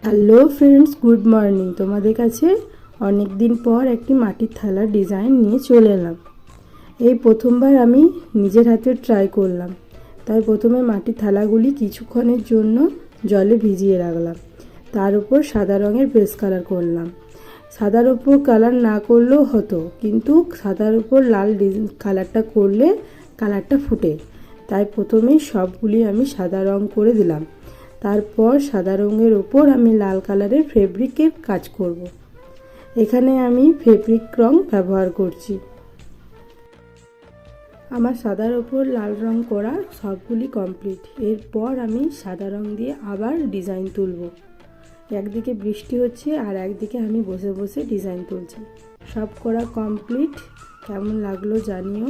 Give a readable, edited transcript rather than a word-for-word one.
Hello friends, good morning. তোমাদের কাছে অনেক দিন পর একটি মাটির থালার ডিজাইন নিয়ে চলে এলাম। এই প্রথমবার আমি নিজের হাতে ট্রাই করলাম, তাই প্রথমে মাটির থালাগুলি কিছুক্ষণের জন্য জলে ভিজিয়ে রাখলাম। তার উপর সাদা রঙের পেস্ট কালার করলাম। সাদার উপর কালার না করলেও হতো, কিন্তু সাদার উপর লাল কালারটা করলে কালারটা ফুটে, তাই প্রথমেই সবগুলি আমি সাদা রং করে দিলাম। তারপর সাদা রঙের ওপর আমি লাল কালারের ফেব্রিকের কাজ করব। এখানে আমি ফেব্রিক রং ব্যবহার করছি। আমার সাদার ওপর লাল রং করা সবগুলি কমপ্লিট। এরপর আমি সাদা রং দিয়ে আবার ডিজাইন তুলব। একদিকে বৃষ্টি হচ্ছে আর একদিকে আমি বসে বসে ডিজাইন তুলছি। সব করা কমপ্লিট। কেমন লাগলো জানিও।